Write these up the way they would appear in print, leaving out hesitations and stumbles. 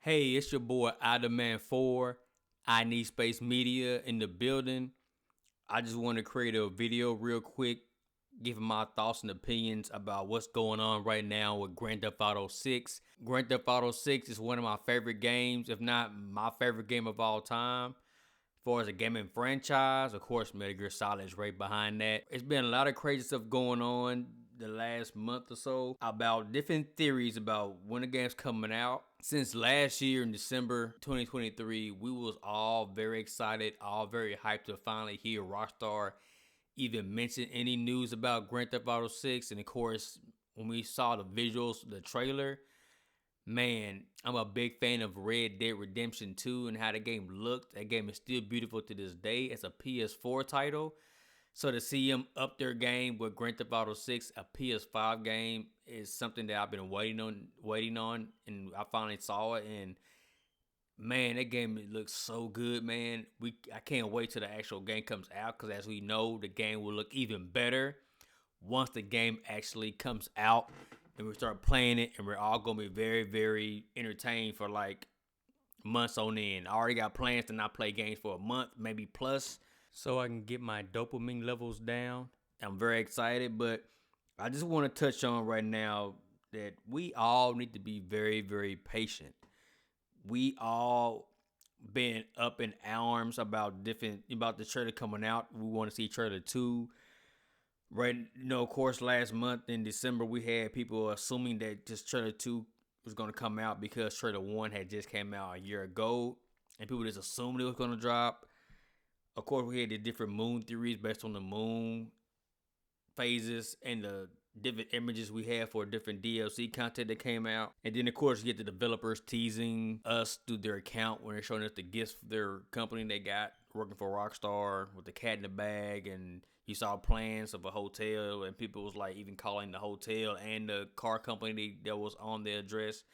Hey, it's your boy iDemand4. I Need Space Media in the building. I just want to create a video real quick, giving my thoughts and opinions about what's going on right now with Grand Theft Auto 6. Grand Theft Auto 6 is one of my favorite games, if not my favorite game of all time. As far as a gaming franchise, of course, Metal Gear Solid is right behind that. It's been a lot of crazy stuff going on the last month or so about different theories about when the game's coming out. Since last year in December 2023, we was all very excited, all very hyped to finally hear Rockstar even mention any news about Grand Theft Auto 6. And of course, when we saw the visuals, the trailer, man, I'm a big fan of Red Dead Redemption 2 and how the game looked. That game is still beautiful to this day. It's a PS4 title. So to see them up their game with Grand Theft Auto 6, a PS5 game, is something that I've been waiting on, and I finally saw it. And man, that game looks so good, man. I can't wait till the actual game comes out, because as we know, the game will look even better once the game actually comes out and we start playing it, and we're all gonna be very, very entertained for like months on end. I already got plans to not play games for a month, maybe plus, so I can get my dopamine levels down. I'm very excited, but I just want to touch on right now that we all need to be very, very patient. We all been up in arms about the trailer coming out. We want to see trailer 2. Right, of course, last month in December, we had people assuming that just trailer 2 was going to come out because trailer 1 had just came out a year ago, and people just assumed it was going to drop. Of course, we had the different moon theories based on the moon phases and the different images we had for different DLC content that came out. And then, of course, you get the developers teasing us through their account when they're showing us the gifts for their company they got working for Rockstar with the cat in the bag. And you saw plans of a hotel, and people was like even calling the hotel and the car company that was on the address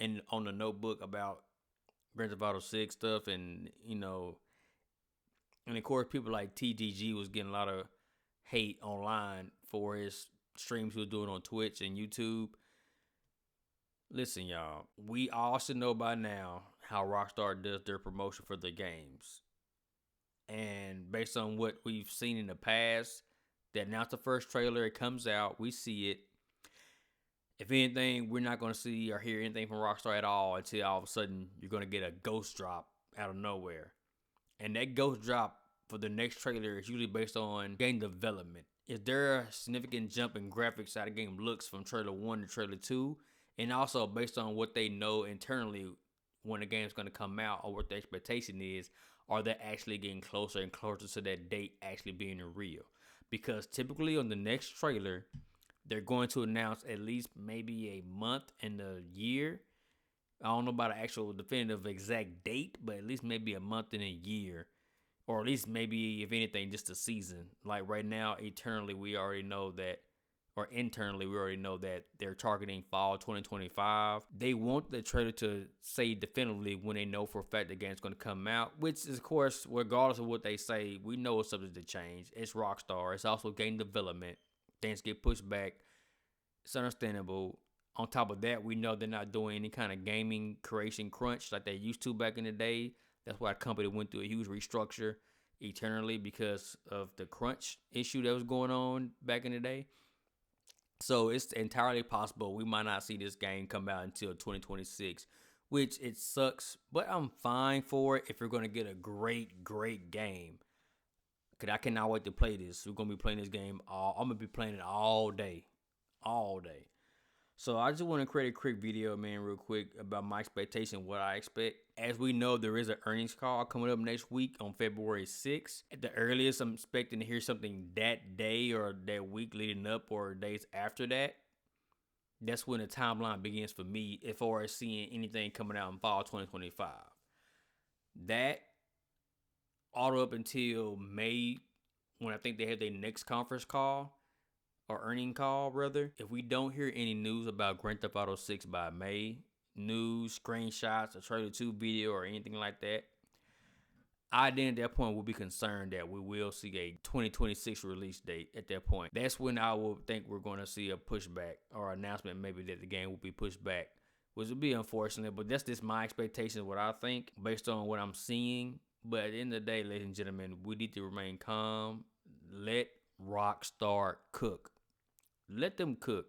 and on the notebook about Grand Theft Auto 6 stuff. And, and of course, people like TGG was getting a lot of hate online for his streams he was doing on Twitch and YouTube. Listen, y'all, we all should know by now how Rockstar does their promotion for their games. And based on what we've seen in the past, they announce the first trailer, it comes out, we see it. If anything, we're not going to see or hear anything from Rockstar at all until all of a sudden you're going to get a ghost drop out of nowhere. And that ghost drop for the next trailer is usually based on game development. Is there a significant jump in graphics how the game looks from trailer 1 to trailer 2? And also based on what they know internally when the game's going to come out, or what the expectation is, are they actually getting closer and closer to that date actually being real? Because typically on the next trailer, they're going to announce at least maybe a month and a year. I don't know about an actual definitive exact date, but at least maybe a month and a year. Or at least maybe, if anything, just a season. Like right now, internally, we already know that they're targeting fall 2025. They want the trailer to say definitively when they know for a fact the game's going to come out, which is, of course, regardless of what they say, we know it's subject to change. It's Rockstar. It's also game development. Things get pushed back. It's understandable. On top of that, we know they're not doing any kind of gaming creation crunch like they used to back in the day. That's why the company went through a huge restructure eternally, because of the crunch issue that was going on back in the day. So it's entirely possible we might not see this game come out until 2026, which it sucks, but I'm fine for it if we're going to get a great, great game. Because I cannot wait to play this. We're going to be playing this game I'm going to be playing it all day. All day. So I just want to create a quick video, man, real quick about my expectation, what I expect. As we know, there is an earnings call coming up next week on February 6th. At the earliest, I'm expecting to hear something that day or that week leading up or days after that. That's when the timeline begins for me as far as seeing anything coming out in fall 2025. That all up until May, when I think they have their next conference call. Or earning call, rather. If we don't hear any news about Grand Theft Auto 6 by May, news, screenshots, a trailer 2 video, or anything like that, I then at that point will be concerned that we will see a 2026 release date at that point. That's when I will think we're going to see a pushback or announcement maybe that the game will be pushed back which would be unfortunate, but that's just my expectations, what I think, based on what I'm seeing. But at the end of the day, ladies and gentlemen, we need to remain calm. Let Rockstar cook. Let them cook.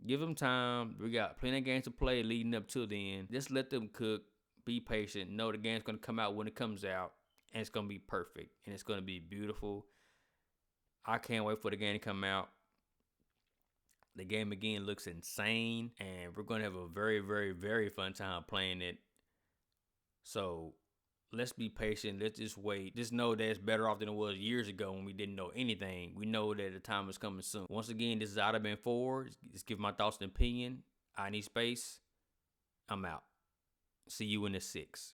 Give them time. We got plenty of games to play leading up to then. Just let them cook. Be patient. Know the game's going to come out when it comes out. And it's going to be perfect. And it's going to be beautiful. I can't wait for the game to come out. The game again looks insane. And we're going to have a very, very, very fun time playing it. So let's be patient. Let's just wait. Just know that it's better off than it was years ago when we didn't know anything. We know that the time is coming soon. Once again, this is Ottoman 4. Just give my thoughts and opinion. I need space. I'm out. See you in the 6.